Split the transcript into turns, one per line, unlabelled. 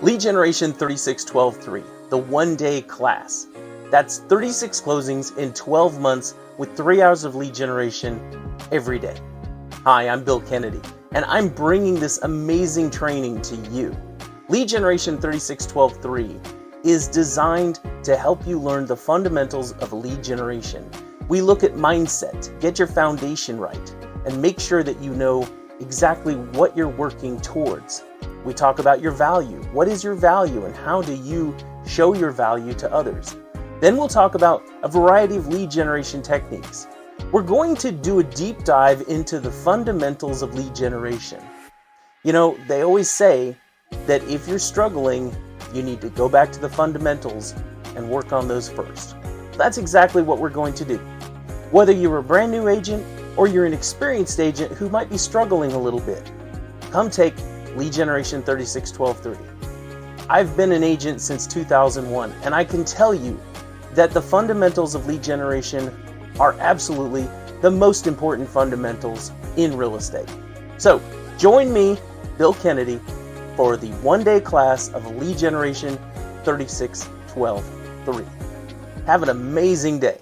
Lead Generation 36-12-3, the one-day class. That's 36 closings in 12 months with 3 hours of lead generation every day. Hi, I'm Bill Kennedy, and I'm bringing this amazing training to you. Lead Generation 36-12-3 is designed to help you learn the fundamentals of lead generation. We look at mindset, get your foundation right, and make sure that you know exactly what you're working towards. We talk about your value. What is your value and how do you show your value to others? Then we'll talk about a variety of lead generation techniques. We're going to do a deep dive into the fundamentals of lead generation. You know, they always say that if you're struggling, you need to go back to the fundamentals and work on those first. That's exactly what we're going to do. Whether you're a brand new agent or you're an experienced agent who might be struggling a little bit, come take Lead Generation 36-12-3. I've been an agent since 2001, and I can tell you that the fundamentals of lead generation are absolutely the most important fundamentals in real estate. So join me, Bill Kennedy, for the one-day class of Lead Generation 36-12-3. Have an amazing day.